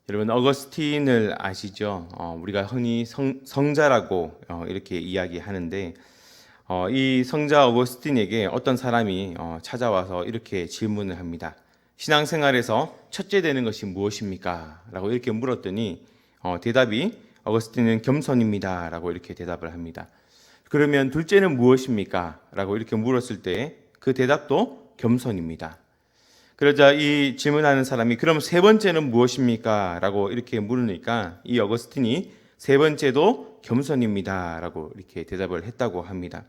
여러분 어거스틴을 아시죠? 우리가 흔히 성자라고 이렇게 이야기하는데 이 성자 어거스틴에게 어떤 사람이 찾아와서 이렇게 질문을 합니다. 신앙생활에서 첫째 되는 것이 무엇입니까? 라고 이렇게 물었더니 대답이 어거스틴은 겸손입니다. 라고 이렇게 대답을 합니다. 그러면 둘째는 무엇입니까? 라고 이렇게 물었을 때 그 대답도 겸손입니다. 그러자 이 질문하는 사람이 그럼 세 번째는 무엇입니까? 라고 이렇게 물으니까 이 어거스틴이 세 번째도 겸손입니다. 라고 이렇게 대답을 했다고 합니다.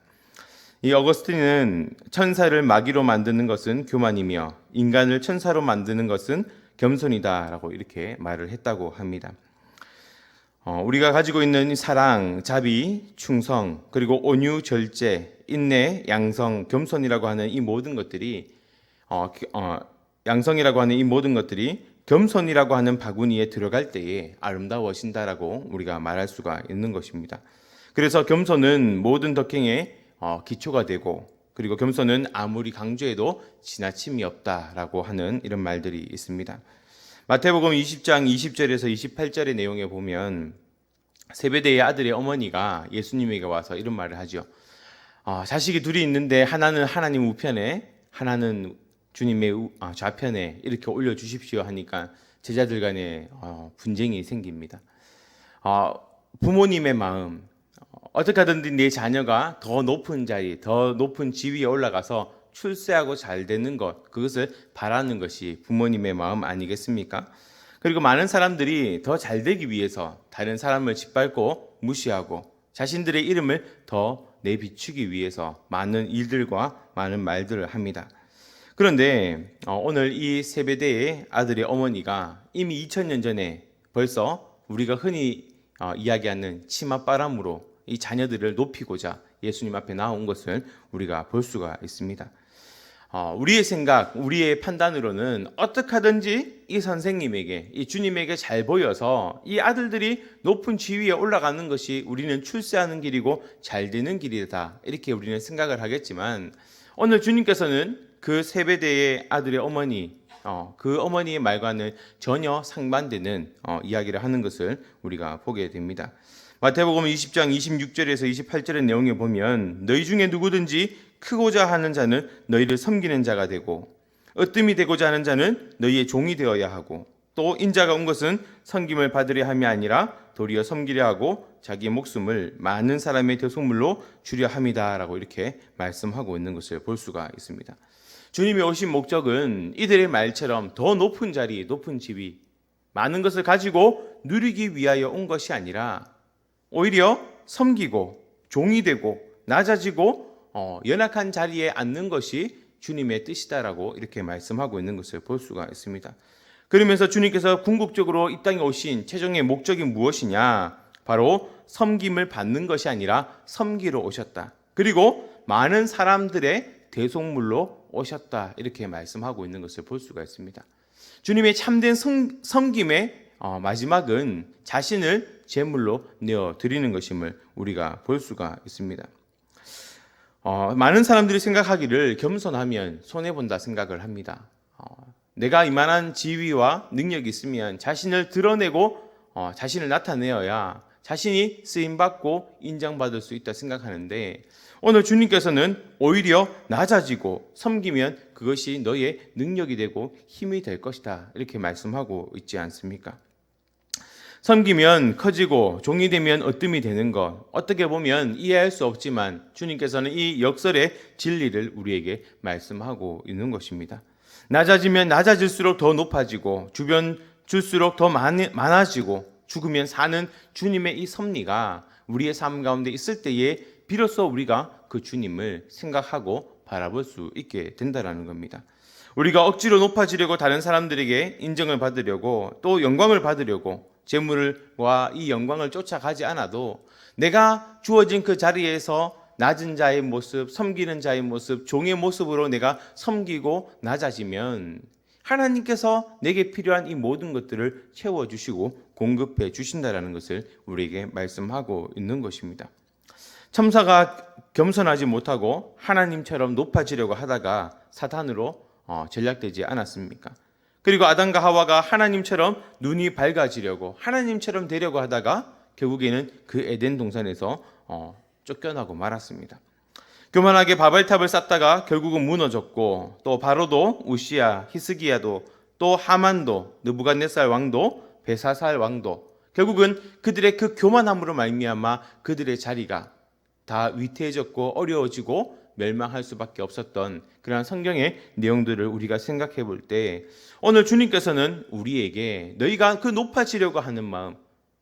이 어거스틴은 천사를 마귀로 만드는 것은 교만이며 인간을 천사로 만드는 것은 겸손이다. 라고 이렇게 말을 했다고 합니다. 우리가 가지고 있는 사랑, 자비, 충성, 그리고 온유, 절제, 인내, 양성, 겸손이라고 하는 이 모든 것들이 양성이라고 하는 이 모든 것들이 겸손이라고 하는 바구니에 들어갈 때에 아름다워진다라고 우리가 말할 수가 있는 것입니다. 그래서 겸손은 모든 덕행의 기초가 되고, 그리고 겸손은 아무리 강조해도 지나침이 없다라고 하는 이런 말들이 있습니다. 마태복음 20장 20절에서 28절의 내용에 보면 세베대의 아들의 어머니가 예수님에게 와서 이런 말을 하죠. 자식이 둘이 있는데 하나는 하나님 우편에, 하나는 주님의 좌편에 이렇게 올려주십시오 하니까 제자들 간에 분쟁이 생깁니다. 부모님의 마음, 어떻게 하든지 내 자녀가 더 높은 자리, 더 높은 지위에 올라가서 출세하고 잘 되는 것, 그것을 바라는 것이 부모님의 마음 아니겠습니까? 그리고 많은 사람들이 더 잘 되기 위해서 다른 사람을 짓밟고 무시하고 자신들의 이름을 더 내비추기 위해서 많은 일들과 많은 말들을 합니다. 그런데 오늘 이 세베대의 아들의 어머니가 이미 2000년 전에 벌써 우리가 흔히 이야기하는 치맛바람으로 이 자녀들을 높이고자 예수님 앞에 나온 것을 우리가 볼 수가 있습니다. 우리의 생각, 우리의 판단으로는 어떻게 하든지 이 선생님에게, 이 주님에게 잘 보여서 이 아들들이 높은 지위에 올라가는 것이 우리는 출세하는 길이고 잘 되는 길이다, 이렇게 우리는 생각을 하겠지만 오늘 주님께서는 그 세베대의 아들의 어머니, 그 어머니의 말과는 전혀 상반되는 이야기를 하는 것을 우리가 보게 됩니다. 마태복음 20장 26절에서 28절의 내용에 보면 너희 중에 누구든지 크고자 하는 자는 너희를 섬기는 자가 되고 으뜸이 되고자 하는 자는 너희의 종이 되어야 하고 또 인자가 온 것은 섬김을 받으려 함이 아니라 도리어 섬기려 하고 자기의 목숨을 많은 사람의 대속물로 주려 함이다 라고 이렇게 말씀하고 있는 것을 볼 수가 있습니다. 주님이 오신 목적은 이들의 말처럼 더 높은 자리, 높은 지위, 많은 것을 가지고 누리기 위하여 온 것이 아니라 오히려 섬기고 종이 되고 낮아지고 연약한 자리에 앉는 것이 주님의 뜻이다라고 이렇게 말씀하고 있는 것을 볼 수가 있습니다. 그러면서 주님께서 궁극적으로 이 땅에 오신 최종의 목적이 무엇이냐? 바로 섬김을 받는 것이 아니라 섬기러 오셨다. 그리고 많은 사람들의 대속물로 오셨다. 이렇게 말씀하고 있는 것을 볼 수가 있습니다. 주님의 참된 섬김의 마지막은 자신을 제물로 내어 드리는 것임을 우리가 볼 수가 있습니다. 많은 사람들이 생각하기를 겸손하면 손해본다 생각을 합니다. 내가 이만한 지위와 능력이 있으면 자신을 드러내고 자신을 나타내어야 자신이 쓰임받고 인정받을 수 있다 생각하는데 오늘 주님께서는 오히려 낮아지고 섬기면 그것이 너의 능력이 되고 힘이 될 것이다 이렇게 말씀하고 있지 않습니까? 섬기면 커지고 종이 되면 으뜸이 되는 것, 어떻게 보면 이해할 수 없지만 주님께서는 이 역설의 진리를 우리에게 말씀하고 있는 것입니다. 낮아지면 낮아질수록 더 높아지고 주변 줄수록 더 많아지고 죽으면 사는 주님의 이 섭리가 우리의 삶 가운데 있을 때에 비로소 우리가 그 주님을 생각하고 바라볼 수 있게 된다는 겁니다. 우리가 억지로 높아지려고 다른 사람들에게 인정을 받으려고 또 영광을 받으려고 재물과 이 영광을 쫓아가지 않아도 내가 주어진 그 자리에서 낮은 자의 모습, 섬기는 자의 모습, 종의 모습으로 내가 섬기고 낮아지면 하나님께서 내게 필요한 이 모든 것들을 채워주시고 공급해 주신다는 것을 우리에게 말씀하고 있는 것입니다. 첨사가 겸손하지 못하고 하나님처럼 높아지려고 하다가 사탄으로 전략되지 않았습니까? 그리고 아담과 하와가 하나님처럼 눈이 밝아지려고 하나님처럼 되려고 하다가 결국에는 그 에덴 동산에서 쫓겨나고 말았습니다. 교만하게 바벨탑을 쌓다가 결국은 무너졌고, 또 바로도, 우시야, 히스기야도, 또 하만도, 느부갓네살 왕도, 베사살 왕도, 결국은 그들의 그 교만함으로 말미암아 그들의 자리가 다 위태해졌고 어려워지고 멸망할 수밖에 없었던 그러한 성경의 내용들을 우리가 생각해 볼 때, 오늘 주님께서는 우리에게 너희가 그 높아지려고 하는 마음,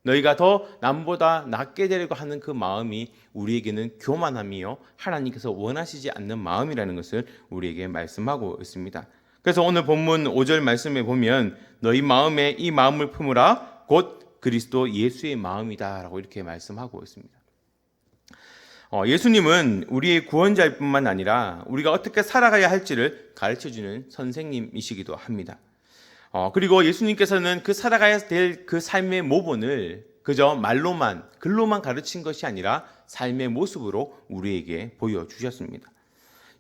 너희가 더 남보다 낫게 되려고 하는 그 마음이 우리에게는 교만함이요 하나님께서 원하시지 않는 마음이라는 것을 우리에게 말씀하고 있습니다. 그래서 오늘 본문 5절 말씀에 보면 너희 마음에 이 마음을 품으라 곧 그리스도 예수의 마음이다 라고 이렇게 말씀하고 있습니다. 예수님은 우리의 구원자일 뿐만 아니라 우리가 어떻게 살아가야 할지를 가르쳐주는 선생님이시기도 합니다. 그리고 예수님께서는 그 살아가야 될 그 삶의 모본을 그저 말로만, 글로만 가르친 것이 아니라 삶의 모습으로 우리에게 보여주셨습니다.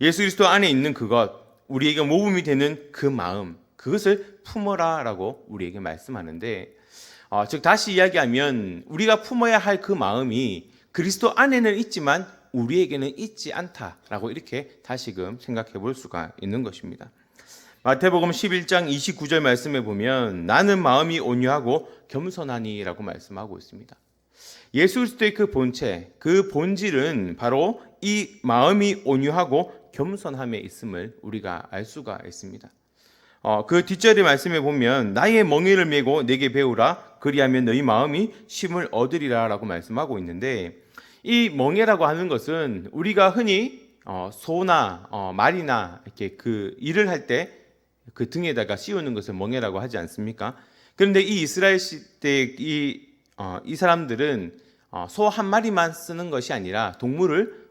예수 그리스도 안에 있는 그것, 우리에게 모범이 되는 그 마음, 그것을 품어라 라고 우리에게 말씀하는데, 즉 다시 이야기하면 우리가 품어야 할 그 마음이 그리스도 안에는 있지만 우리에게는 있지 않다라고 이렇게 다시금 생각해 볼 수가 있는 것입니다. 마태복음 11장 29절 말씀에 보면 나는 마음이 온유하고 겸손하니라고 말씀하고 있습니다. 예수 그리스도의 그 본체, 그 본질은 바로 이 마음이 온유하고 겸손함에 있음을 우리가 알 수가 있습니다. 그 뒷절의 말씀에 보면 나의 멍에를 메고 내게 배우라 그리하면 너희 마음이 쉼을 얻으리라 라고 말씀하고 있는데, 이 멍에라고 하는 것은 우리가 흔히 소나 말이나 이렇게 그 일을 할 때 그 등에다가 씌우는 것을 멍에라고 하지 않습니까? 그런데 이 이스라엘 시대 이 사람들은 소 한 마리만 쓰는 것이 아니라 동물을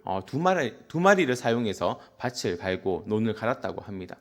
두 마리를 사용해서 밭을 갈고 논을 갈았다고 합니다.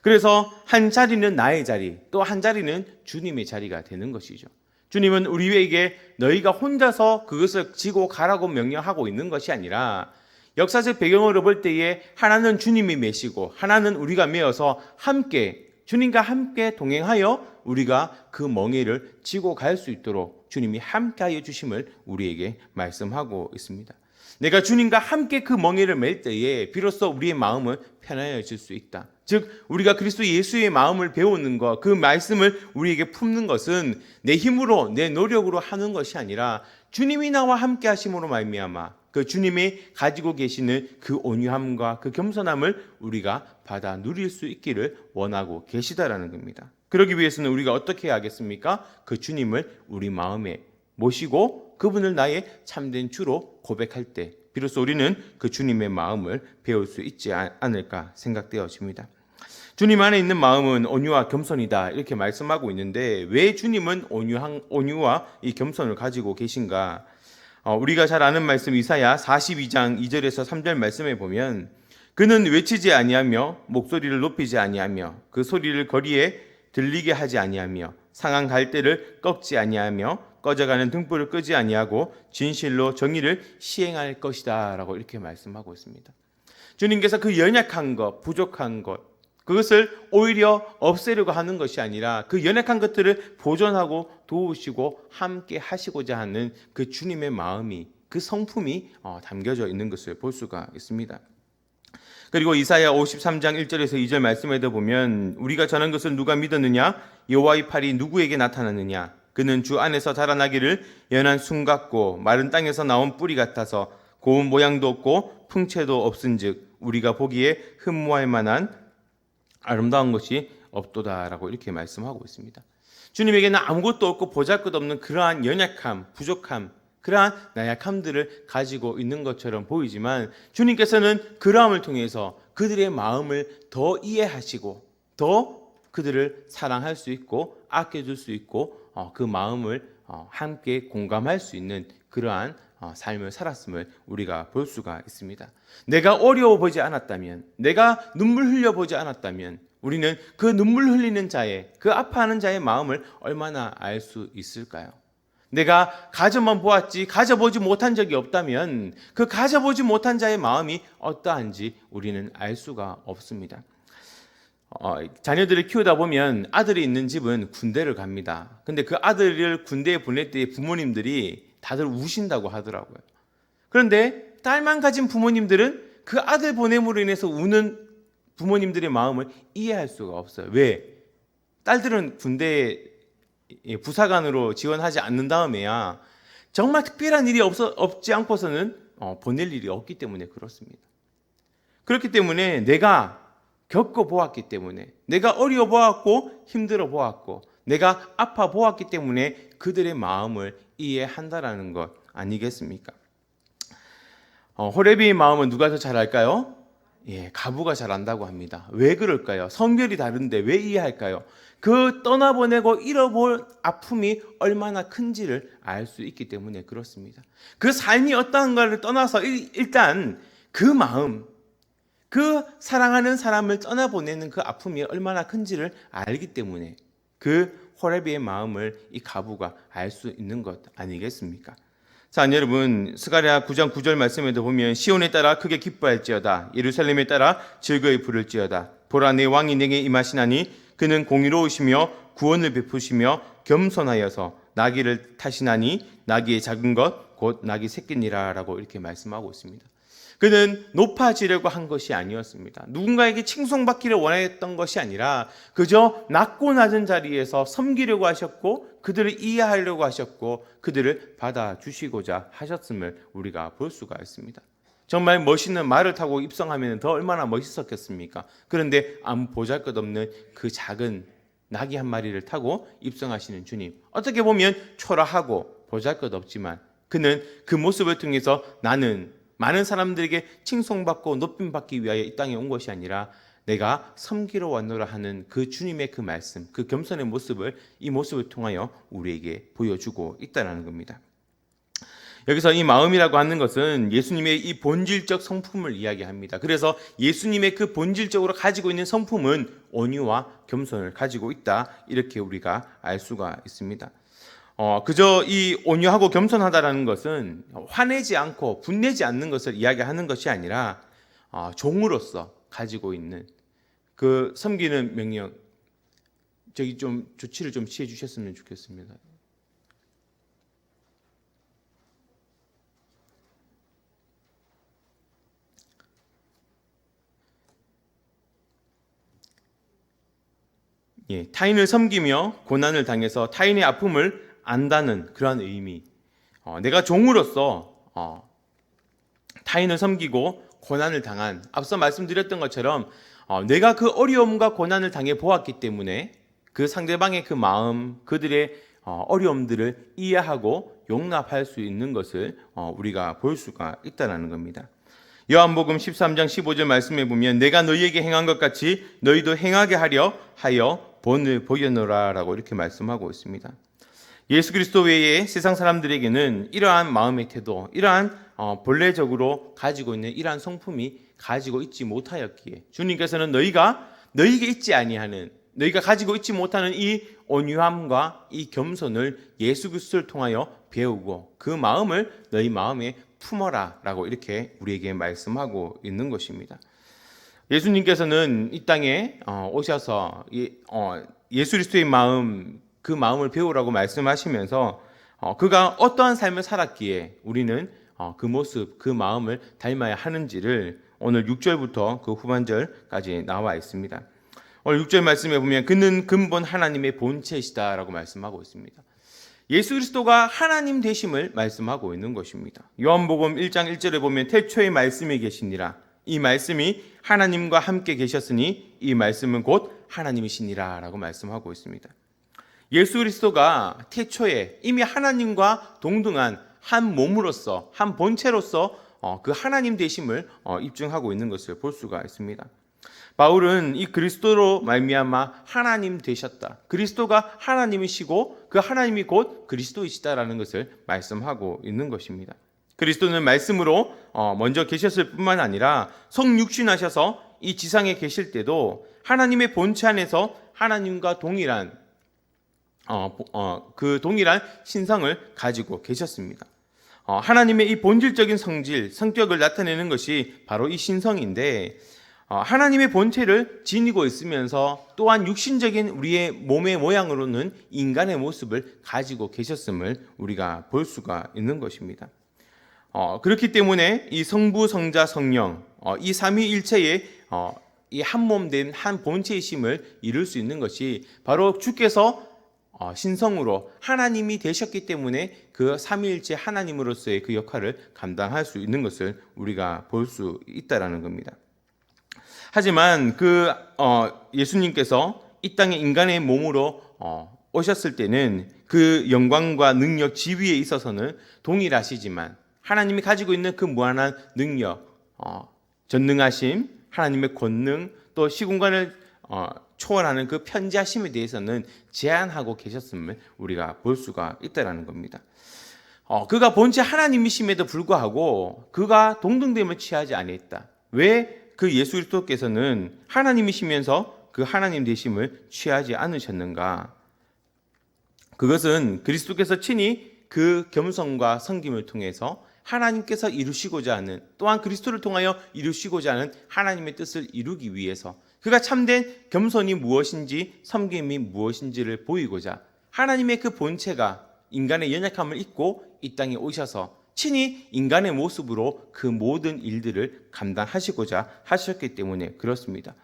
그래서 한 자리는 나의 자리, 또 한 자리는 주님의 자리가 되는 것이죠. 주님은 우리에게 너희가 혼자서 그것을 지고 가라고 명령하고 있는 것이 아니라 역사적 배경으로 볼 때에 하나는 주님이 메시고 하나는 우리가 메어서 함께 주님과 함께 동행하여 우리가 그 멍에를 지고 갈 수 있도록 주님이 함께하여 주심을 우리에게 말씀하고 있습니다. 내가 주님과 함께 그 멍에를 맬 때에 비로소 우리의 마음은 편안해질 수 있다. 즉 우리가 그리스도 예수의 마음을 배우는 것, 그 말씀을 우리에게 품는 것은 내 힘으로 내 노력으로 하는 것이 아니라 주님이 나와 함께 하심으로 말미암아 그 주님이 가지고 계시는 그 온유함과 그 겸손함을 우리가 받아 누릴 수 있기를 원하고 계시다라는 겁니다. 그러기 위해서는 우리가 어떻게 해야 하겠습니까? 그 주님을 우리 마음에 모시고 그분을 나의 참된 주로 고백할 때 비로소 우리는 그 주님의 마음을 배울 수 있지 않을까 생각되어집니다. 주님 안에 있는 마음은 온유와 겸손이다 이렇게 말씀하고 있는데 왜 주님은 온유와 이 겸손을 가지고 계신가? 우리가 잘 아는 말씀 이사야 42장 2절에서 3절 말씀에 보면 그는 외치지 아니하며 목소리를 높이지 아니하며 그 소리를 거리에 들리게 하지 아니하며 상한 갈대를 꺾지 아니하며 꺼져가는 등불을 끄지 아니하고 진실로 정의를 시행할 것이다 라고 이렇게 말씀하고 있습니다. 주님께서 그 연약한 것, 부족한 것 그것을 오히려 없애려고 하는 것이 아니라 그 연약한 것들을 보존하고 도우시고 함께 하시고자 하는 그 주님의 마음이 그 성품이 담겨져 있는 것을 볼 수가 있습니다. 그리고 이사야 53장 1절에서 2절 말씀에도 보면 우리가 전한 것을 누가 믿었느냐 여호와의 팔이 누구에게 나타났느냐 그는 주 안에서 자라나기를 연한 순 같고 마른 땅에서 나온 뿌리 같아서 고운 모양도 없고 풍채도 없은즉 우리가 보기에 흠모할 만한 아름다운 것이 없도다라고 이렇게 말씀하고 있습니다. 주님에게는 아무것도 없고 보잘것없는 그러한 연약함, 부족함, 그러한 나약함들을 가지고 있는 것처럼 보이지만 주님께서는 그러함을 통해서 그들의 마음을 더 이해하시고 더 그들을 사랑할 수 있고 아껴줄 수 있고 그 마음을 함께 공감할 수 있는 그러한 삶을 살았음을 우리가 볼 수가 있습니다. 내가 어려워 보지 않았다면, 내가 눈물 흘려 보지 않았다면 우리는 그 눈물 흘리는 자의, 그 아파하는 자의 마음을 얼마나 알 수 있을까요? 내가 가져만 보았지 가져보지 못한 적이 없다면 그 가져보지 못한 자의 마음이 어떠한지 우리는 알 수가 없습니다. 자녀들을 키우다 보면 아들이 있는 집은 군대를 갑니다. 근데 그 아들을 군대에 보낼 때 부모님들이 다들 우신다고 하더라고요. 그런데 딸만 가진 부모님들은 그 아들 보냄으로 인해서 우는 부모님들의 마음을 이해할 수가 없어요. 왜? 딸들은 군대에 부사관으로 지원하지 않는 다음에야 정말 특별한 일이 없지 않고서는 보낼 일이 없기 때문에 그렇습니다. 그렇기 때문에 내가 겪어보았기 때문에, 내가 어려워보았고 힘들어 보았고 내가 아파 보았기 때문에 그들의 마음을 이해한다라는 것 아니겠습니까? 호레비의 마음은 누가 더 잘 알까요? 가부가 잘 안다고 합니다. 왜 그럴까요? 성별이 다른데 왜 이해할까요? 그 떠나보내고 잃어볼 아픔이 얼마나 큰지를 알 수 있기 때문에 그렇습니다. 그 삶이 어떠한가를 떠나서 일단 그 마음, 그 사랑하는 사람을 떠나보내는 그 아픔이 얼마나 큰지를 알기 때문에 그 호레비의 마음을 이 가부가 알 수 있는 것 아니겠습니까? 자, 여러분, 스가랴 9장 9절 말씀에도 보면 시온에 따라 크게 기뻐할지어다, 예루살렘에 따라 즐거이 부를지어다. 보라, 내 왕이 내게 임하시나니 그는 공의로우시며 구원을 베푸시며 겸손하여서 나귀를 타시나니 나귀의 작은 것 곧 나귀 새끼니라 라고 이렇게 말씀하고 있습니다. 그는 높아지려고 한 것이 아니었습니다. 누군가에게 칭송받기를 원했던 것이 아니라 그저 낮고 낮은 자리에서 섬기려고 하셨고 그들을 이해하려고 하셨고 그들을 받아주시고자 하셨음을 우리가 볼 수가 있습니다. 정말 멋있는 말을 타고 입성하면 더 얼마나 멋있었겠습니까? 그런데 아무 보잘것없는 그 작은 나귀 한 마리를 타고 입성하시는 주님, 어떻게 보면 초라하고 보잘것없지만 그는 그 모습을 통해서 나는 많은 사람들에게 칭송받고 높임받기 위하여 이 땅에 온 것이 아니라 내가 섬기러 왔노라 하는 그 주님의 그 말씀, 그 겸손의 모습을 이 모습을 통하여 우리에게 보여주고 있다는 겁니다. 여기서 이 마음이라고 하는 것은 예수님의 이 본질적 성품을 이야기합니다. 그래서 예수님의 그 본질적으로 가지고 있는 성품은 온유와 겸손을 가지고 있다, 이렇게 우리가 알 수가 있습니다. 그저 이 온유하고 겸손하다라는 것은 화내지 않고 분내지 않는 것을 이야기하는 것이 아니라 종으로서 가지고 있는 그 섬기는 명령, 저기 좀 조치를 좀 취해 주셨으면 좋겠습니다. 타인을 섬기며 고난을 당해서 타인의 아픔을 안다는 그러한 의미, 내가 종으로서 타인을 섬기고 고난을 당한, 앞서 말씀드렸던 것처럼 내가 그 어려움과 고난을 당해 보았기 때문에 그 상대방의 그 마음, 그들의 어려움들을 이해하고 용납할 수 있는 것을 우리가 볼 수가 있다는 겁니다. 요한복음 13장 15절 말씀에 보면 내가 너희에게 행한 것 같이 너희도 행하게 하려 하여 본을 보였노라 라고 이렇게 말씀하고 있습니다. 예수 그리스도 외에 세상 사람들에게는 이러한 마음의 태도, 이러한 본래적으로 가지고 있는 이러한 성품이 가지고 있지 못하였기에 주님께서는 너희에게 있지 아니하는, 너희가 가지고 있지 못하는 이 온유함과 이 겸손을 예수 그리스도를 통하여 배우고 그 마음을 너희 마음에 품어라 라고 이렇게 우리에게 말씀하고 있는 것입니다. 예수님께서는 이 땅에 오셔서 예수 그리스도의 마음, 그 마음을 배우라고 말씀하시면서 그가 어떠한 삶을 살았기에 우리는 그 모습, 그 마음을 닮아야 하는지를 오늘 6절부터 그 후반절까지 나와 있습니다. 오늘 6절 말씀에 보면 그는 근본 하나님의 본체이시다 라고 말씀하고 있습니다. 예수 그리스도가 하나님 되심을 말씀하고 있는 것입니다. 요한복음 1장 1절에 보면 태초에 말씀이 계시니라, 이 말씀이 하나님과 함께 계셨으니 이 말씀은 곧 하나님이시니라 라고 말씀하고 있습니다. 예수 그리스도가 태초에 이미 하나님과 동등한 한 몸으로서, 한 본체로서 그 하나님 되심을 입증하고 있는 것을 볼 수가 있습니다. 바울은 이 그리스도로 말미암아 하나님 되셨다, 그리스도가 하나님이시고 그 하나님이 곧 그리스도이시다라는 것을 말씀하고 있는 것입니다. 그리스도는 말씀으로 먼저 계셨을 뿐만 아니라 성육신하셔서 이 지상에 계실 때도 하나님의 본체 안에서 하나님과 동일한 그 동일한 신성을 가지고 계셨습니다. 하나님의 이 본질적인 성질, 성격을 나타내는 것이 바로 이 신성인데 하나님의 본체를 지니고 있으면서 또한 육신적인 우리의 몸의 모양으로는 인간의 모습을 가지고 계셨음을 우리가 볼 수가 있는 것입니다. 그렇기 때문에 이 성부, 성자, 성령 이 삼위일체의 이 한 몸 된 한 본체이심을 이룰 수 있는 것이 바로 주께서 신성으로 하나님이 되셨기 때문에 그 삼위일체 하나님으로서의 그 역할을 감당할 수 있는 것을 우리가 볼 수 있다라는 겁니다. 하지만 예수님께서 이 땅에 인간의 몸으로 오셨을 때는 그 영광과 능력, 지위에 있어서는 동일하시지만 하나님이 가지고 있는 그 무한한 능력, 전능하심, 하나님의 권능, 또 시공간을 초월하는 그 편지하심에 대해서는 제한하고 계셨음을 우리가 볼 수가 있다는 겁니다. 그가 본체 하나님이심에도 불구하고 그가 동등됨을 취하지 아니했다. 왜 그 예수 그리스도께서는 하나님이시면서 그 하나님 되심을 취하지 않으셨는가? 그것은 그리스도께서 친히 그 겸손과 섬김을 통해서 하나님께서 이루시고자 하는, 또한 그리스도를 통하여 이루시고자 하는 하나님의 뜻을 이루기 위해서 그가 참된 겸손이 무엇인지 섬김이 무엇인지를 보이고자 하나님의 그 본체가 인간의 연약함을 잊고 이 땅에 오셔서 친히 인간의 모습으로 그 모든 일들을 감당하시고자 하셨기 때문에 그렇습니다.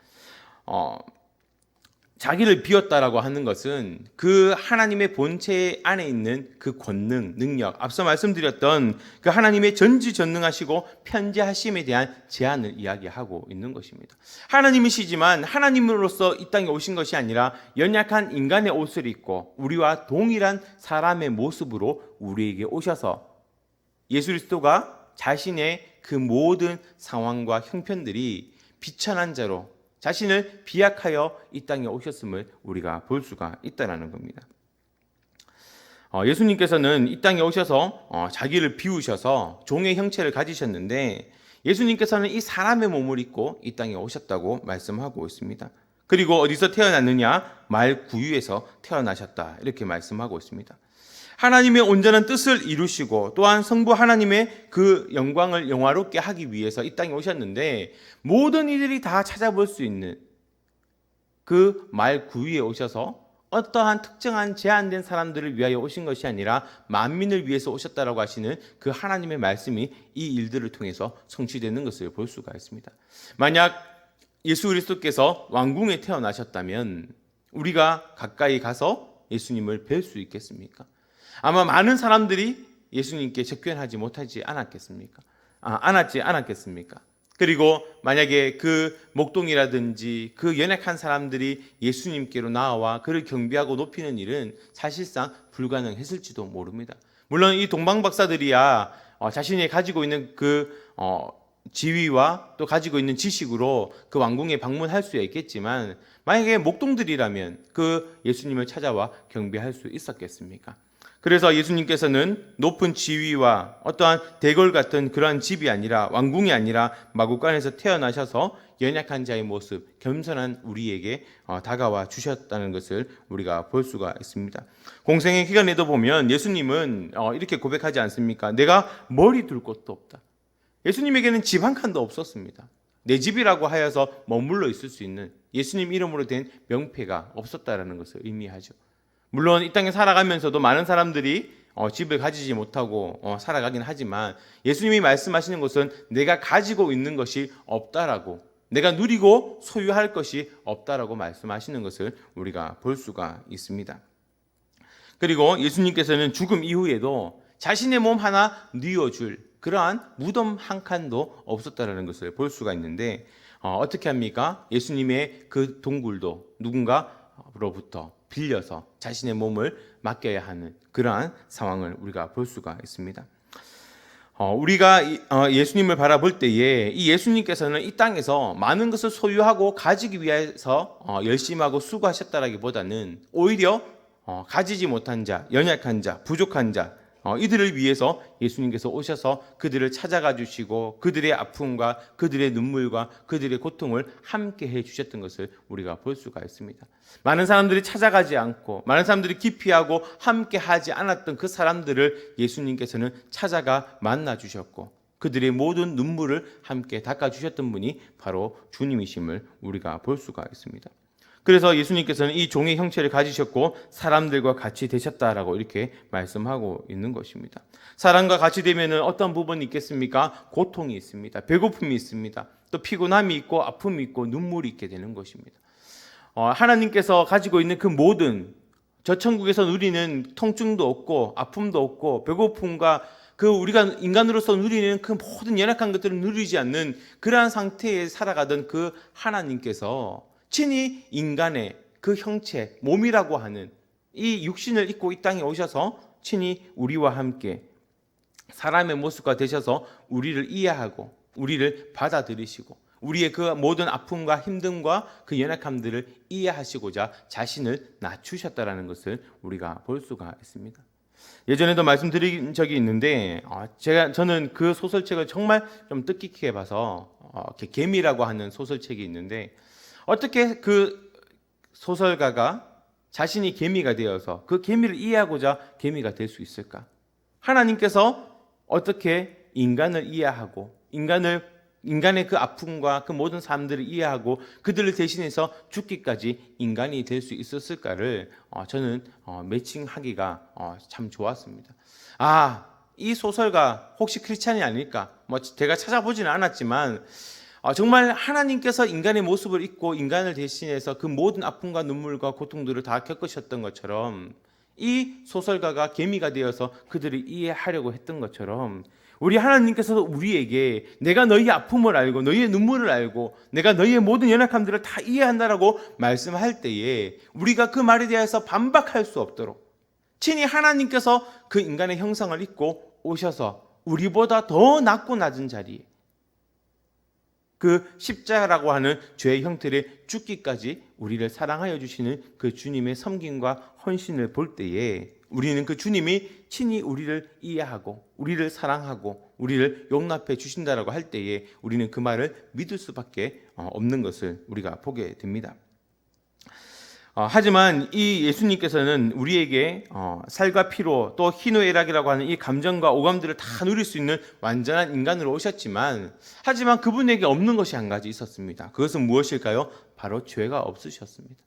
자기를 비웠다라고 하는 것은 그 하나님의 본체 안에 있는 그 권능, 능력, 앞서 말씀드렸던 그 하나님의 전지전능하시고 편지하심에 대한 제한을 이야기하고 있는 것입니다. 하나님이시지만 하나님으로서 이 땅에 오신 것이 아니라 연약한 인간의 옷을 입고 우리와 동일한 사람의 모습으로 우리에게 오셔서 예수 그리스도가 자신의 그 모든 상황과 형편들이 비천한 자로 자신을 비약하여 이 땅에 오셨음을 우리가 볼 수가 있다는 겁니다. 예수님께서는 이 땅에 오셔서 자기를 비우셔서 종의 형체를 가지셨는데 예수님께서는 이 사람의 몸을 입고 이 땅에 오셨다고 말씀하고 있습니다. 그리고 어디서 태어났느냐? 말구유에서 태어나셨다 이렇게 말씀하고 있습니다. 하나님의 온전한 뜻을 이루시고 또한 성부 하나님의 그 영광을 영화롭게 하기 위해서 이 땅에 오셨는데 모든 이들이 다 찾아볼 수 있는 그 말구유에 오셔서 어떠한 특정한 제한된 사람들을 위하여 오신 것이 아니라 만민을 위해서 오셨다라고 하시는 그 하나님의 말씀이 이 일들을 통해서 성취되는 것을 볼 수가 있습니다. 만약 예수 그리스도께서 왕궁에 태어나셨다면 우리가 가까이 가서 예수님을 뵐 수 있겠습니까? 아마 많은 사람들이 예수님께 접견하지 못하지 않았겠습니까? 않았겠습니까? 그리고 만약에 그 목동이라든지 그 연약한 사람들이 예수님께로 나와 그를 경배하고 높이는 일은 사실상 불가능했을지도 모릅니다. 물론 이 동방 박사들이야 자신이 가지고 있는 그 지위와 또 가지고 있는 지식으로 그 왕궁에 방문할 수 있겠지만 만약에 목동들이라면 그 예수님을 찾아와 경배할 수 있었겠습니까? 그래서 예수님께서는 높은 지위와 어떠한 대궐 같은 그러한 집이 아니라 왕궁이 아니라 마구간에서 태어나셔서 연약한 자의 모습, 겸손한 우리에게 다가와 주셨다는 것을 우리가 볼 수가 있습니다. 공생의 기간에도 보면 예수님은 이렇게 고백하지 않습니까? 내가 머리 둘 곳도 없다. 예수님에게는 집 한 칸도 없었습니다. 내 집이라고 하여서 머물러 있을 수 있는 예수님 이름으로 된 명패가 없었다라는 것을 의미하죠. 물론 이 땅에 살아가면서도 많은 사람들이 집을 가지지 못하고 살아가긴 하지만 예수님이 말씀하시는 것은 내가 가지고 있는 것이 없다라고, 내가 누리고 소유할 것이 없다라고 말씀하시는 것을 우리가 볼 수가 있습니다. 그리고 예수님께서는 죽음 이후에도 자신의 몸 하나 뉘어줄 그러한 무덤 한 칸도 없었다라는 것을 볼 수가 있는데 어떻게 합니까? 예수님의 그 동굴도 누군가로부터 빌려서 자신의 몸을 맡겨야 하는 그러한 상황을 우리가 볼 수가 있습니다. 우리가 예수님을 바라볼 때에 이 예수님께서는 이 땅에서 많은 것을 소유하고 가지기 위해서 열심하고 수고하셨다라기보다는 오히려 가지지 못한 자, 연약한 자, 부족한 자 이들을 위해서 예수님께서 오셔서 그들을 찾아가 주시고 그들의 아픔과 그들의 눈물과 그들의 고통을 함께 해주셨던 것을 우리가 볼 수가 있습니다. 많은 사람들이 찾아가지 않고 많은 사람들이 기피하고 함께 하지 않았던 그 사람들을 예수님께서는 찾아가 만나 주셨고 그들의 모든 눈물을 함께 닦아주셨던 분이 바로 주님이심을 우리가 볼 수가 있습니다. 그래서 예수님께서는 이 종의 형체를 가지셨고 사람들과 같이 되셨다라고 이렇게 말씀하고 있는 것입니다. 사람과 같이 되면 어떤 부분이 있겠습니까? 고통이 있습니다. 배고픔이 있습니다. 또 피곤함이 있고 아픔이 있고 눈물이 있게 되는 것입니다. 하나님께서 가지고 있는 그 모든 저 천국에서 누리는 통증도 없고 아픔도 없고 배고픔과 그 우리가 인간으로서 누리는 그 모든 연약한 것들을 누리지 않는 그러한 상태에 살아가던 그 하나님께서 친히 인간의 그 형체, 몸이라고 하는 이 육신을 입고 이 땅에 오셔서 친히 우리와 함께 사람의 모습과 되셔서 우리를 이해하고 우리를 받아들이시고 우리의 그 모든 아픔과 힘듦과 그 연약함들을 이해하시고자 자신을 낮추셨다라는 것을 우리가 볼 수가 있습니다. 예전에도 말씀드린 적이 있는데 저는 그 소설책을 정말 좀 뜻깊게 봐서 개미라고 하는 소설책이 있는데 어떻게 그 소설가가 자신이 개미가 되어서 그 개미를 이해하고자 개미가 될 수 있을까? 하나님께서 어떻게 인간을 이해하고 인간의 그 아픔과 그 모든 사람들을 이해하고 그들을 대신해서 죽기까지 인간이 될 수 있었을까를 저는 매칭하기가 참 좋았습니다. 이 소설가 혹시 크리스찬이 아닐까? 제가 찾아보지는 않았지만 정말 하나님께서 인간의 모습을 입고 인간을 대신해서 그 모든 아픔과 눈물과 고통들을 다 겪으셨던 것처럼 이 소설가가 개미가 되어서 그들을 이해하려고 했던 것처럼 우리 하나님께서도 우리에게 내가 너희의 아픔을 알고 너희의 눈물을 알고 내가 너희의 모든 연약함들을 다 이해한다라고 말씀할 때에 우리가 그 말에 대해서 반박할 수 없도록 친히 하나님께서 그 인간의 형상을 입고 오셔서 우리보다 더 낮고 낮은 자리에 그 십자가라고 하는 죄의 형태를 죽기까지 우리를 사랑하여 주시는 그 주님의 섬김과 헌신을 볼 때에 우리는 그 주님이 친히 우리를 이해하고 우리를 사랑하고 우리를 용납해 주신다라고 할 때에 우리는 그 말을 믿을 수밖에 없는 것을 우리가 보게 됩니다. 하지만 이 예수님께서는 우리에게 살과 피로 또 희노애락이라고 하는 이 감정과 오감들을 다 누릴 수 있는 완전한 인간으로 오셨지만 하지만 그분에게 없는 것이 한 가지 있었습니다. 그것은 무엇일까요? 바로 죄가 없으셨습니다.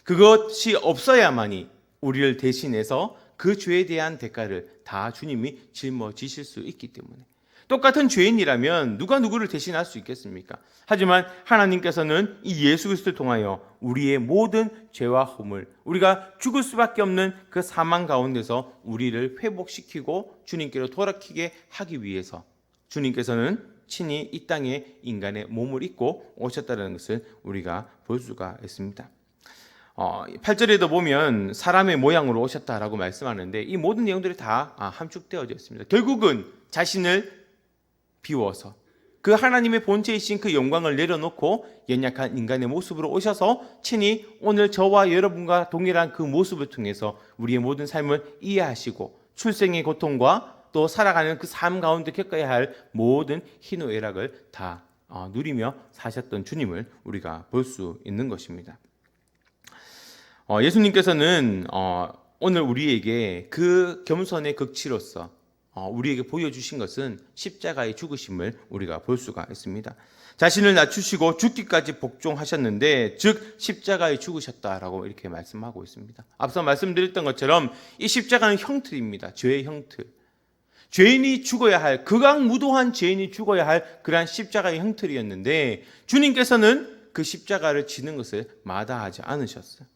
그것이 없어야만이 우리를 대신해서 그 죄에 대한 대가를 다 주님이 짊어지실 수 있기 때문에 똑같은 죄인이라면 누가 누구를 대신할 수 있겠습니까? 하지만 하나님께서는 이 예수 그리스도를 통하여 우리의 모든 죄와 허물, 우리가 죽을 수밖에 없는 그 사망 가운데서 우리를 회복시키고 주님께로 돌아키게 하기 위해서 주님께서는 친히 이 땅에 인간의 몸을 입고 오셨다는 것을 우리가 볼 수가 있습니다. 8절에도 보면 사람의 모양으로 오셨다라고 말씀하는데 이 모든 내용들이 다 함축되어져 있습니다. 결국은 자신을 비워서 그 하나님의 본체이신 그 영광을 내려놓고 연약한 인간의 모습으로 오셔서 친히 오늘 저와 여러분과 동일한 그 모습을 통해서 우리의 모든 삶을 이해하시고 출생의 고통과 또 살아가는 그 삶 가운데 겪어야 할 모든 희노애락을 다 누리며 사셨던 주님을 우리가 볼 수 있는 것입니다. 예수님께서는 오늘 우리에게 그 겸손의 극치로서 우리에게 보여주신 것은 십자가의 죽으심을 우리가 볼 수가 있습니다. 자신을 낮추시고 죽기까지 복종하셨는데 즉 십자가에 죽으셨다라고 이렇게 말씀하고 있습니다. 앞서 말씀드렸던 것처럼 이 십자가는 형틀입니다. 죄의 형틀. 죄인이 죽어야 할, 극악무도한 죄인이 죽어야 할 그러한 십자가의 형틀이었는데 주님께서는 그 십자가를 지는 것을 마다하지 않으셨어요.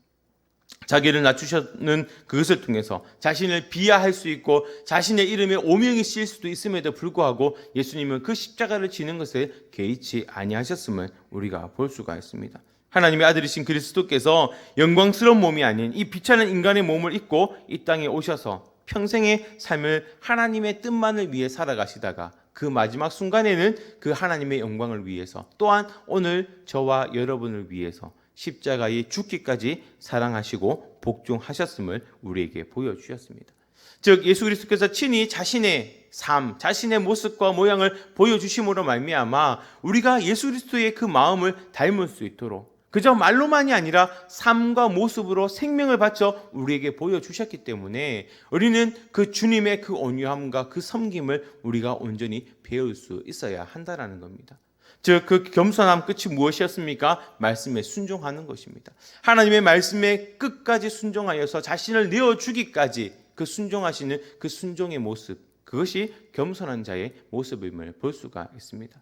자기를 낮추셨는 그것을 통해서 자신을 비하할 수 있고 자신의 이름에 오명이 씌일 수도 있음에도 불구하고 예수님은 그 십자가를 지는 것에 개의치 아니하셨음을 우리가 볼 수가 있습니다. 하나님의 아들이신 그리스도께서 영광스러운 몸이 아닌 이 비천한 인간의 몸을 입고 이 땅에 오셔서 평생의 삶을 하나님의 뜻만을 위해 살아가시다가 그 마지막 순간에는 그 하나님의 영광을 위해서 또한 오늘 저와 여러분을 위해서 십자가에 죽기까지 사랑하시고 복종하셨음을 우리에게 보여주셨습니다. 즉 예수 그리스도께서 친히 자신의 삶, 자신의 모습과 모양을 보여주심으로 말미암아 우리가 예수 그리스도의 그 마음을 닮을 수 있도록 그저 말로만이 아니라 삶과 모습으로 생명을 바쳐 우리에게 보여주셨기 때문에 우리는 그 주님의 그 온유함과 그 섬김을 우리가 온전히 배울 수 있어야 한다는 겁니다. 즉 그 겸손함 끝이 무엇이었습니까? 말씀에 순종하는 것입니다. 하나님의 말씀에 끝까지 순종하여서 자신을 내어주기까지 그 순종하시는 그 순종의 모습, 그것이 겸손한 자의 모습임을 볼 수가 있습니다.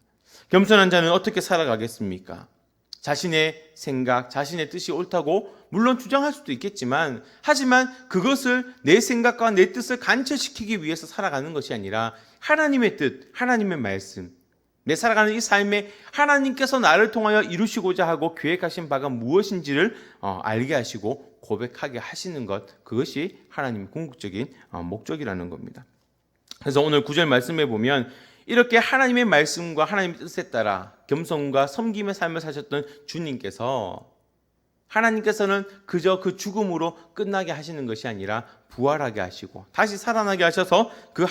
겸손한 자는 어떻게 살아가겠습니까? 자신의 생각, 자신의 뜻이 옳다고 물론 주장할 수도 있겠지만, 하지만 그것을 내 생각과 내 뜻을 간철시키기 위해서 살아가는 것이 아니라 하나님의 뜻, 하나님의 말씀, 내 살아가는 이 삶에 하나님께서 나를 통하여 이루시고자 하고 계획하신 바가 무엇인지를 알게 하시고 고백하게 하시는 것, 그것이 하나님의 궁극적인 목적이라는 겁니다. 그래서 오늘 9절 말씀에 보면 이렇게 하나님의 말씀과 하나님의 뜻에 따라 겸손과 섬김의 삶을 사셨던 주님께서, 하나님께서는 그저 그 죽음으로 끝나게 하시는 것이 아니라 부활하게 하시고 다시 살아나게 하셔서 그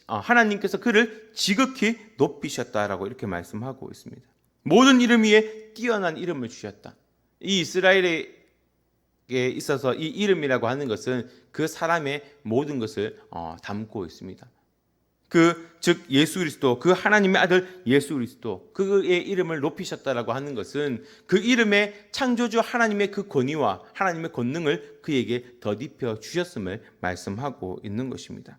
하나님께서 그를 지극히 높이셨다라고 이렇게 말씀하고 있습니다. 모든 이름 위에 뛰어난 이름을 주셨다. 이 이스라엘에 있어서 이 이름이라고 하는 것은 그 사람의 모든 것을 담고 있습니다. 즉 예수 그리스도, 그 하나님의 아들 예수 그리스도, 그의 이름을 높이셨다라고 하는 것은 그 이름의 창조주 하나님의 그 권위와 하나님의 권능을 그에게 덧입혀 주셨음을 말씀하고 있는 것입니다.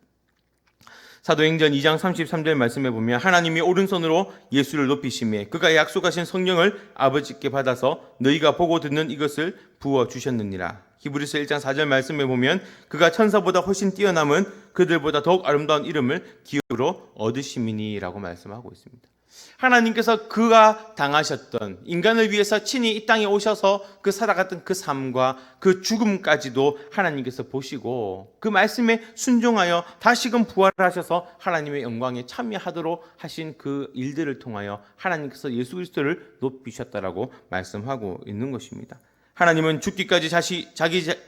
사도행전 2장 33절 말씀에 보면 하나님이 오른손으로 예수를 높이시매 그가 약속하신 성령을 아버지께 받아서 너희가 보고 듣는 이것을 부어 주셨느니라. 히브리서 1장 4절 말씀에 보면 그가 천사보다 훨씬 뛰어남은 그들보다 더욱 아름다운 이름을 기업으로 얻으심이니라고 말씀하고 있습니다. 하나님께서 그가 당하셨던, 인간을 위해서 친히 이 땅에 오셔서 그 살아갔던 그 삶과 그 죽음까지도 하나님께서 보시고 그 말씀에 순종하여 다시금 부활하셔서 하나님의 영광에 참여하도록 하신 그 일들을 통하여 하나님께서 예수 그리스도를 높이셨다라고 말씀하고 있는 것입니다. 하나님은 죽기까지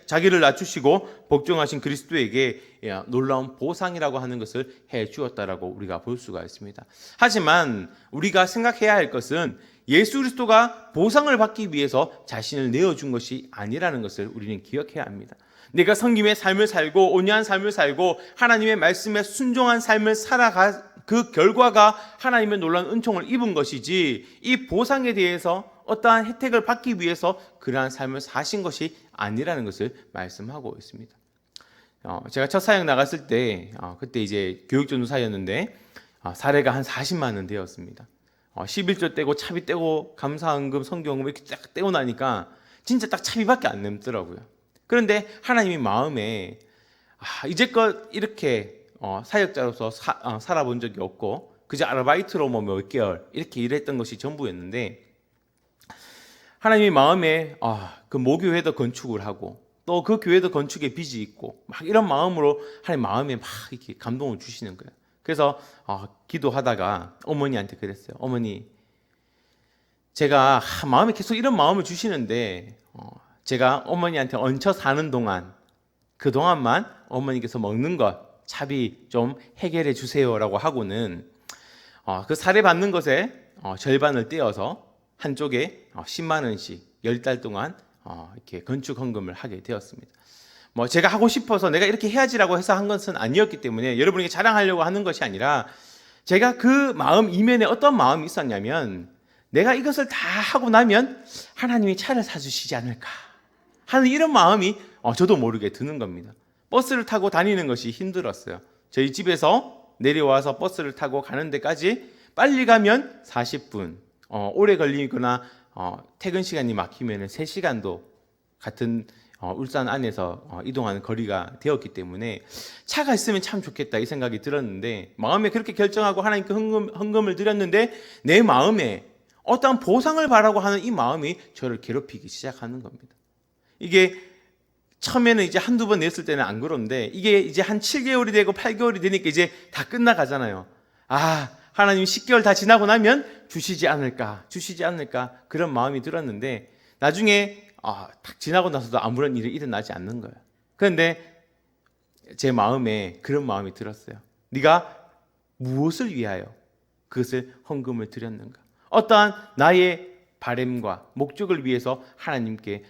자기를 낮추시고 복종하신 그리스도에게 놀라운 보상이라고 하는 것을 해 주었다라고 우리가 볼 수가 있습니다. 하지만 우리가 생각해야 할 것은 예수 그리스도가 보상을 받기 위해서 자신을 내어준 것이 아니라는 것을 우리는 기억해야 합니다. 내가 섬김의 삶을 살고 온유한 삶을 살고 하나님의 말씀에 순종한 삶을 살아가 그 결과가 하나님의 놀라운 은총을 입은 것이지, 이 보상에 대해서 어떠한 혜택을 받기 위해서 그러한 삶을 사신 것이 아니라는 것을 말씀하고 있습니다. 제가 첫 사역 나갔을 때 그때 이제 교육전도사였는데 사례가 한 40만 원 되었습니다. 11조 떼고 차비 떼고 감사헌금 성경금 이렇게 딱 떼고 나니까 진짜 딱 차비밖에 안 남더라고요. 그런데 하나님이 마음에 이제껏 이렇게 사역자로서 살아본 적이 없고 그저 아르바이트로 몇 개월 이렇게 일했던 것이 전부였는데, 하나님이 마음에 그 모교회도 건축을 하고 또 그 교회도 건축에 빚이 있고 막 이런 마음으로 하나님 마음에 막 이렇게 감동을 주시는 거예요. 그래서 기도하다가 어머니한테 그랬어요. 어머니, 제가 마음에 계속 이런 마음을 주시는데 제가 어머니한테 얹혀 사는 동안 그 동안만 어머니께서 먹는 것 차비 좀 해결해 주세요라고 하고는 그 사례 받는 것에 절반을 떼어서 한쪽에 10만 원씩 10달 동안 이렇게 건축 헌금을 하게 되었습니다. 제가 하고 싶어서 내가 이렇게 해야지라고 해서 한 것은 아니었기 때문에 여러분에게 자랑하려고 하는 것이 아니라, 제가 그 마음 이면에 어떤 마음이 있었냐면, 내가 이것을 다 하고 나면 하나님이 차를 사주시지 않을까 하는 이런 마음이 저도 모르게 드는 겁니다. 버스를 타고 다니는 것이 힘들었어요. 저희 집에서 내려와서 버스를 타고 가는 데까지 빨리 가면 40분, 오래 걸리거나 퇴근 시간이 막히면 3시간도 같은 울산 안에서 이동하는 거리가 되었기 때문에 차가 있으면 참 좋겠다 이 생각이 들었는데, 마음에 그렇게 결정하고 하나님께 헌금을 드렸는데 내 마음에 어떠한 보상을 바라고 하는 이 마음이 저를 괴롭히기 시작하는 겁니다. 이게 처음에는 이제 한두 번 냈을 때는 안 그런데 이게 이제 한 7개월이 되고 8개월이 되니까 이제 다 끝나가잖아요. 하나님 10개월 다 지나고 나면 주시지 않을까 그런 마음이 들었는데, 나중에 딱 지나고 나서도 아무런 일이 일어나지 않는 거예요. 그런데 제 마음에 그런 마음이 들었어요. 네가 무엇을 위하여 그것을 헌금을 드렸는가? 어떠한 나의 바램과 목적을 위해서 하나님께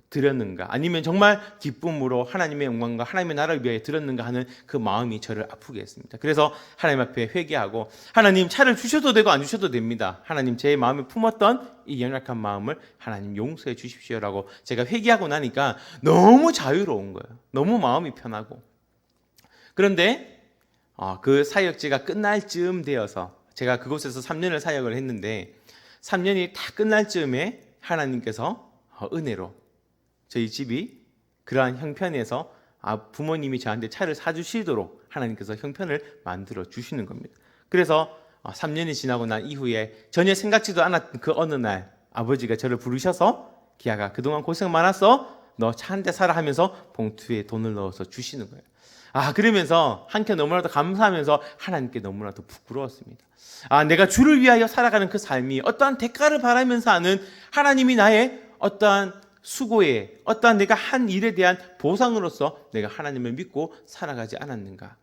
드렸는가? 아니면 정말 기쁨으로 하나님의 영광과 하나님의 나라를 위하여 드렸는가 하는 그 마음이 저를 아프게 했습니다. 그래서 하나님 앞에 회개하고, 하나님 차를 주셔도 되고 안 주셔도 됩니다. 하나님 제 마음에 품었던 이 연약한 마음을 하나님 용서해 주십시오라고 제가 회개하고 나니까 너무 자유로운 거예요. 너무 마음이 편하고. 그런데 그 사역지가 끝날 즈음 되어서, 제가 그곳에서 3년을 사역을 했는데 3년이 다 끝날 즈음에 하나님께서 은혜로 저희 집이 그러한 형편에서 부모님이 저한테 차를 사주시도록 하나님께서 형편을 만들어 주시는 겁니다. 그래서 3년이 지나고 난 이후에 전혀 생각지도 않았던 그 어느 날 아버지가 저를 부르셔서, 기아가 그동안 고생 많았어, 너 차 한 대 사라 하면서 봉투에 돈을 넣어서 주시는 거예요. 그러면서 한켠 너무나도 감사하면서 하나님께 너무나도 부끄러웠습니다. 내가 주를 위하여 살아가는 그 삶이 어떠한 대가를 바라면서 하는, 하나님이 나의 어떠한 수고에, 어떠한 내가 한 일에 대한 보상으로서 내가 하나님을 믿고 살아가지 않았는가.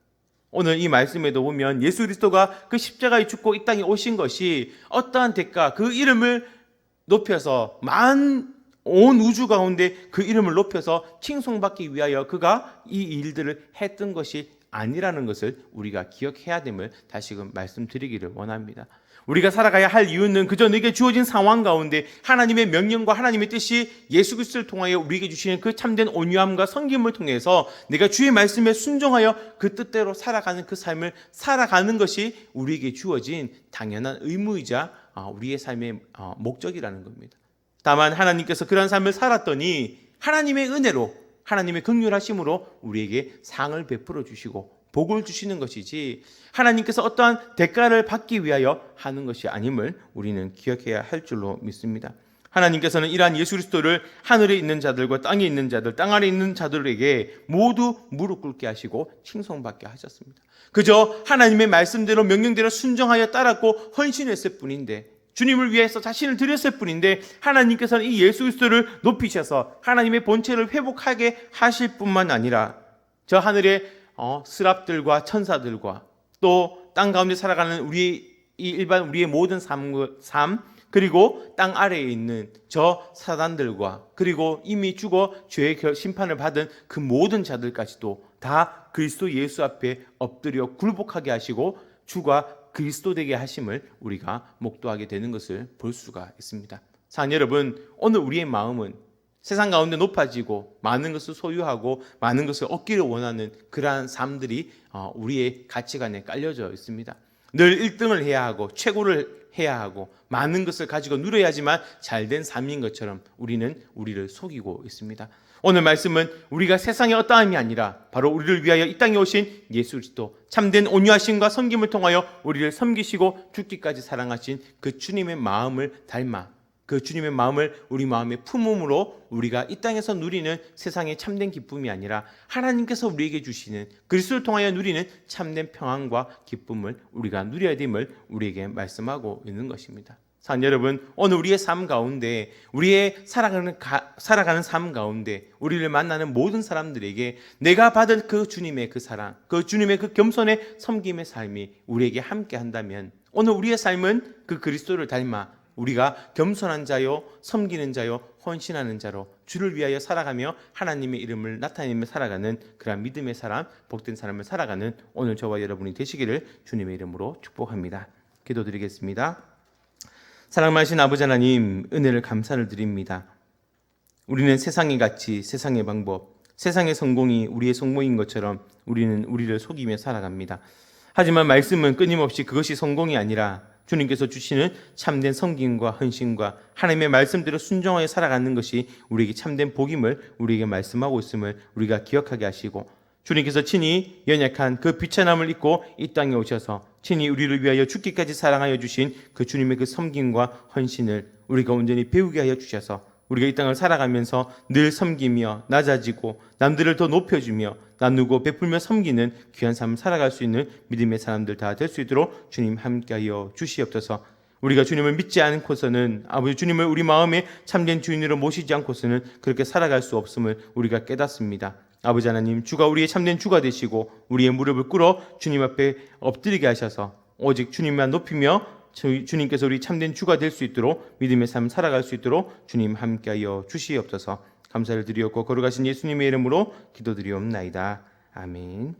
오늘 이 말씀에도 보면 예수 그리스도가 그 십자가에 죽고 이 땅에 오신 것이 어떠한 대가, 그 이름을 높여서 온 우주 가운데 그 이름을 높여서 칭송받기 위하여 그가 이 일들을 했던 것이 아니라는 것을 우리가 기억해야 됨을 다시금 말씀드리기를 원합니다. 우리가 살아가야 할 이유는 그저 내게 주어진 상황 가운데 하나님의 명령과 하나님의 뜻이 예수 그리스도를 통하여 우리에게 주시는 그 참된 온유함과 섬김을 통해서 내가 주의 말씀에 순종하여 그 뜻대로 살아가는 그 삶을 살아가는 것이 우리에게 주어진 당연한 의무이자 우리의 삶의 목적이라는 겁니다. 다만 하나님께서 그런 삶을 살았더니 하나님의 은혜로, 하나님의 긍휼하심으로 우리에게 상을 베풀어 주시고 복을 주시는 것이지, 하나님께서 어떠한 대가를 받기 위하여 하는 것이 아님을 우리는 기억해야 할 줄로 믿습니다. 하나님께서는 이러한 예수 그리스도를 하늘에 있는 자들과 땅에 있는 자들, 땅 아래 있는 자들에게 모두 무릎 꿇게 하시고 칭송받게 하셨습니다. 그저 하나님의 말씀대로 명령대로 순종하여 따랐고 헌신했을 뿐인데, 주님을 위해서 자신을 드렸을 뿐인데, 하나님께서는 이 예수 그리스도를 높이셔서 하나님의 본체를 회복하게 하실 뿐만 아니라 저 하늘의 스랍들과 천사들과 또 땅 가운데 살아가는 우리의 모든 삶, 그리고 땅 아래에 있는 저 사단들과, 그리고 이미 죽어 죄의 심판을 받은 그 모든 자들까지도 다 그리스도 예수 앞에 엎드려 굴복하게 하시고 주가 그리스도 되게 하심을 우리가 목도하게 되는 것을 볼 수가 있습니다. 사랑 여러분, 오늘 우리의 마음은 세상 가운데 높아지고 많은 것을 소유하고 많은 것을 얻기를 원하는 그러한 삶들이 우리의 가치관에 깔려져 있습니다. 늘 1등을 해야 하고 최고를 해야 하고 많은 것을 가지고 누려야지만 잘된 삶인 것처럼 우리는 우리를 속이고 있습니다. 오늘 말씀은 우리가 세상의 어떠함이 아니라 바로 우리를 위하여 이 땅에 오신 예수 그리스도, 참된 온유하심과 섬김을 통하여 우리를 섬기시고 죽기까지 사랑하신 그 주님의 마음을 닮아, 그 주님의 마음을 우리 마음에 품음으로 우리가 이 땅에서 누리는 세상의 참된 기쁨이 아니라 하나님께서 우리에게 주시는, 그리스도를 통하여 누리는 참된 평안과 기쁨을 우리가 누려야 됨을 우리에게 말씀하고 있는 것입니다. 사랑 여러분, 오늘 우리의 삶 가운데, 우리의 살아가는 삶 가운데 우리를 만나는 모든 사람들에게 내가 받은 그 주님의 그 사랑, 그 주님의 그 겸손의 섬김의 삶이 우리에게 함께 한다면, 오늘 우리의 삶은 그 그리스도를 닮아 우리가 겸손한 자요, 섬기는 자요, 헌신하는 자로 주를 위하여 살아가며 하나님의 이름을 나타내며 살아가는 그런 믿음의 사람, 복된 사람을 살아가는 오늘 저와 여러분이 되시기를 주님의 이름으로 축복합니다. 기도드리겠습니다. 사랑 많으신 아버지 하나님, 은혜를 감사를 드립니다. 우리는 세상의 가치, 세상의 방법, 세상의 성공이 우리의 성공인 것처럼 우리는 우리를 속이며 살아갑니다. 하지만 말씀은 끊임없이 그것이 성공이 아니라 주님께서 주시는 참된 섬김과 헌신과 하나님의 말씀대로 순종하여 살아가는 것이 우리에게 참된 복임을 우리에게 말씀하고 있음을 우리가 기억하게 하시고, 주님께서 친히 연약한 그 비천함을 입고 이 땅에 오셔서 친히 우리를 위하여 죽기까지 사랑하여 주신 그 주님의 그 섬김과 헌신을 우리가 온전히 배우게 하여 주셔서 우리가 이 땅을 살아가면서 늘 섬기며 낮아지고 남들을 더 높여주며 나누고 베풀며 섬기는 귀한 삶을 살아갈 수 있는 믿음의 사람들 다 될 수 있도록 주님 함께하여 주시옵소서. 우리가 주님을 믿지 않고서는, 아버지 주님을 우리 마음의 참된 주인으로 모시지 않고서는 그렇게 살아갈 수 없음을 우리가 깨닫습니다. 아버지 하나님, 주가 우리의 참된 주가 되시고 우리의 무릎을 꿇어 주님 앞에 엎드리게 하셔서 오직 주님만 높이며 주님께서 우리 참된 주가 될 수 있도록 믿음의 삶 살아갈 수 있도록 주님 함께하여 주시옵소서. 감사를 드리옵고 거룩하신 예수님의 이름으로 기도드리옵나이다. 아멘.